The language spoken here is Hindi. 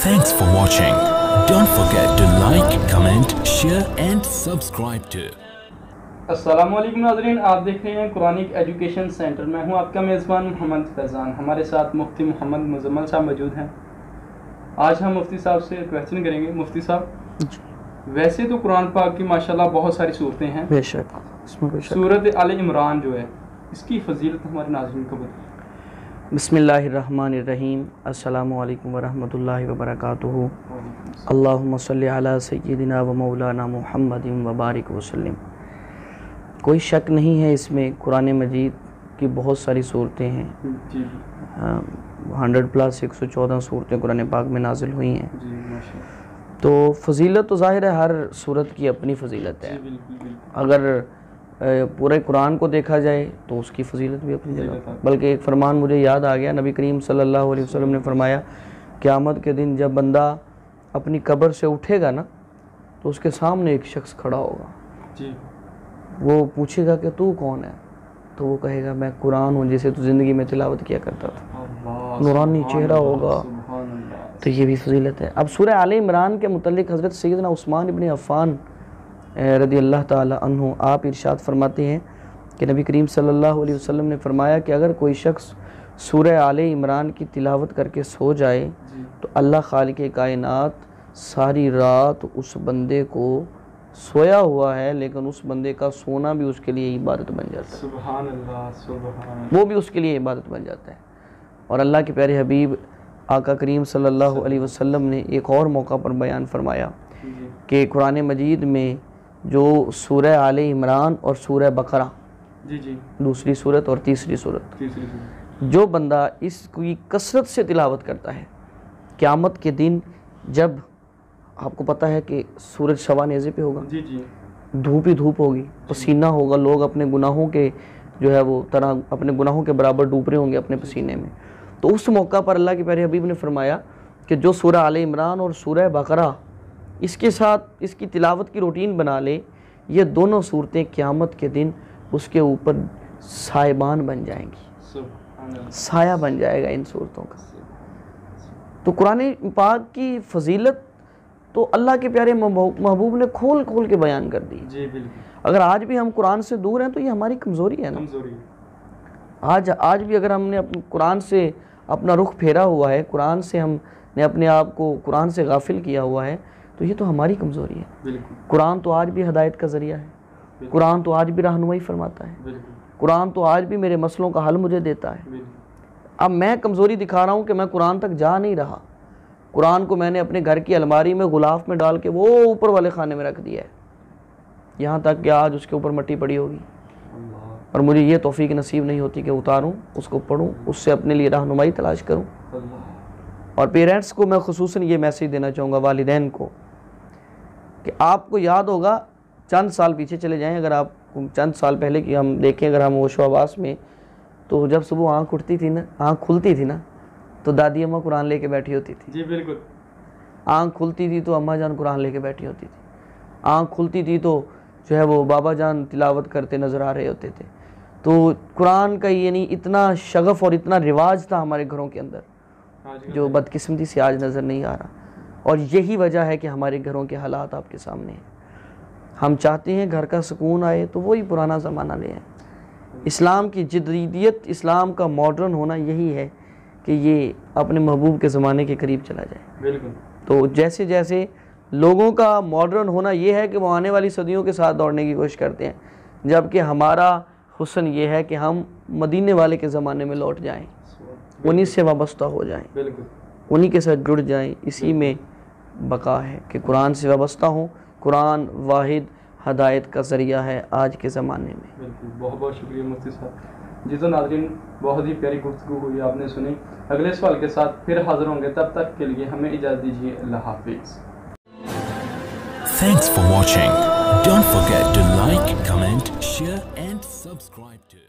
Thanks for watching. Don't forget to like, comment, share and subscribe to. अस्सलामुअलैकुम नाज़रीन, आप देख रहे हैं कुरानिक एजुकेशन सेंटर। मैं हूं आपका मेज़बान मोहम्मद फैज़ान। हमारे साथ मुफ्ती मोहम्मद मुज़म्मल साहब मौजूद हैं। आज हम मुफ्ती साहब से क्वेश्चन करेंगे। मुफ्ती साहब, वैसे तो कुरान पाक की माशाल्लाह बहुत सारी सूरतें हैं, बेशक सूरत आले इमरान जो है इसकी फजीलत हमारे नाज़रीन को बताएं। बिस्मिल्लाहिर्रहमानिर्रहीम। अस्सलामु अलैकुम वरहमतुल्लाहि वबरकातुहू। अल्लाहुम्मा सल्लि अला सय्यिदिना व मौलाना मुहम्मदिन व बारिक वसल्लिम। कोई शक नहीं है इसमें कुरान मजीद की बहुत सारी सूरतें हैं। 100+ 114 सूरतें कुरान पाक में नाजिल हुई हैं। तो फजीलत तो ज़ाहिर है, हर सूरत की अपनी फजीलत है। अगर पूरे कुरान को देखा जाए तो उसकी फजीलत भी अपनी जगह। बल्कि एक फरमान मुझे याद आ गया, नबी करीम सल्लल्लाहु अलैहि वसल्लम ने फरमाया, क़यामत के दिन जब बंदा अपनी कब्र से उठेगा ना, तो उसके सामने एक शख्स खड़ा होगा जी। वो पूछेगा कि तू कौन है? तो वो कहेगा मैं कुरान हूँ जिसे तू ज़िंदगी में तिलावत किया करता था। नूरानी चेहरा होगा। तो ये भी फजीलत है। अब सूरह आले इमरान के मुतल्लिक़ हज़रत सैयदना उस्मान इब्न अफ़्फ़ान रदी अल्लाह ताला अन्हु आप इरशाद फरमाते हैं कि नबी करीम सल्लल्लाहु अलैहि वसल्लम ने फरमाया कि अगर कोई शख्स सूरह आले इमरान की तिलावत करके सो जाए तो अल्लाह खालिक कायनात सारी रात उस बंदे को सोया हुआ है, लेकिन उस बंदे का सोना भी उसके लिए इबादत बन जाता है। सुभान अल्लाह, सुभान अल्लाह। वो भी उसके लिए इबादत बन जाता है। और अल्लाह के प्यारे हबीब आका करीम सल्लल्लाहु अलैहि वसल्लम ने एक और मौका पर बयान फरमाया कि कुरान मजीद में जो सूरह आले इमरान और सूरह बकरा दूसरी सूरत और तीसरी सूरत, जो बंदा इसकी कसरत से तिलावत करता है, क़यामत के दिन जब आपको पता है कि सूरज शवानेज़े पे होगा, धूप ही धूप होगी, पसीना होगा, लोग अपने गुनाहों के जो है वो तरह अपने गुनाहों के बराबर डूब रहे होंगे अपने पसीने में। तो उस मौका पर अल्लाह के प्यारे हबीब ने फरमाया कि जो सूरह आले इमरान और सूरह बकरा इसके साथ इसकी तिलावत की रूटीन बना ले, ये दोनों सूरतें क़यामत के दिन उसके ऊपर साहिबान बन जाएंगी, साया बन जाएगा इन सूरतों का। तो कुरान पाक की फजीलत तो अल्लाह के प्यारे महबूब ने खोल खोल के बयान कर दी जी। अगर आज भी हम कुरान से दूर हैं तो ये हमारी कमज़ोरी है ना। आज भी अगर हमने कुरान से अपना रुख फेरा हुआ है, कुरान से हमने अपने आप को कुरान से गाफिल किया हुआ है, तो ये तो हमारी कमज़ोरी है। कुरान तो आज भी हदायत का ज़रिया है। कुरान तो आज भी रहनुमाई फरमाता है। कुरान तो आज भी मेरे मसलों का हल मुझे देता है। अब मैं कमज़ोरी दिखा रहा हूँ कि मैं कुरान तक जा नहीं रहा। कुरान को मैंने अपने घर की अलमारी में गुलाफ में डाल के वो ऊपर वाले खाने में रख दिया है, यहाँ तक कि आज उसके ऊपर मिट्टी पड़ी होगी और मुझे ये तौफीक नसीब नहीं होती कि उतारूँ, उसको पढ़ूँ, उससे अपने लिए रहनुमाई तलाश करूँ। और पेरेंट्स को मैं खुसूसन ये मैसेज देना चाहूँगा, वालिदैन को, कि आपको याद होगा चंद साल पीछे चले जाएं, अगर आप चंद साल पहले की हम देखें, अगर हम होशो आवास में, तो जब सुबह आँख उठती थी ना, आँख खुलती थी ना, तो दादी अम्मा कुरान लेके बैठी होती थी जी। बिल्कुल। आँख खुलती थी तो अम्मा जान कुरान लेके बैठी होती थी। आँख खुलती थी तो जो है वो बाबा जान तिलावत करते नज़र आ रहे होते थे। तो कुरान का यानी इतना शगफ़ और इतना रिवाज था हमारे घरों के अंदर, जो बदकिस्मती से आज नज़र नहीं आ रहा। और यही वजह है कि हमारे घरों के हालात आपके सामने हैं। हम चाहते हैं घर का सुकून आए तो वही पुराना ज़माना ले आए। इस्लाम की जदीदियत, इस्लाम का मॉडर्न होना यही है कि ये अपने महबूब के ज़माने के करीब चला जाए। बिल्कुल। तो जैसे जैसे लोगों का मॉडर्न होना ये है कि वो आने वाली सदियों के साथ दौड़ने की कोशिश करते हैं, जबकि हमारा हुस्न ये है कि हम मदीने वाले के ज़माने में लौट जाएं, उन्हीं से वाबस्ता हो जाएं, उन्हीं के साथ जुड़ जाएं। इसी में बका है कि कुरान से वाबस्ता हों। कुरान वाहिद हदायत का ज़रिया है आज के ज़माने में। बिल्कुल, बहुत बहुत शुक्रिया मुफ्ती साहब जी। तो नाज़रीन, बहुत ही प्यारी गुफ्तगू हुई, आपने सुनी। अगले सवाल के साथ फिर हाज़िर होंगे, तब तक के लिए हमें इजाज़त दीजिए। अल्लाह हाफिज़। Thanks for watching. Don't forget to like, comment, share and subscribe to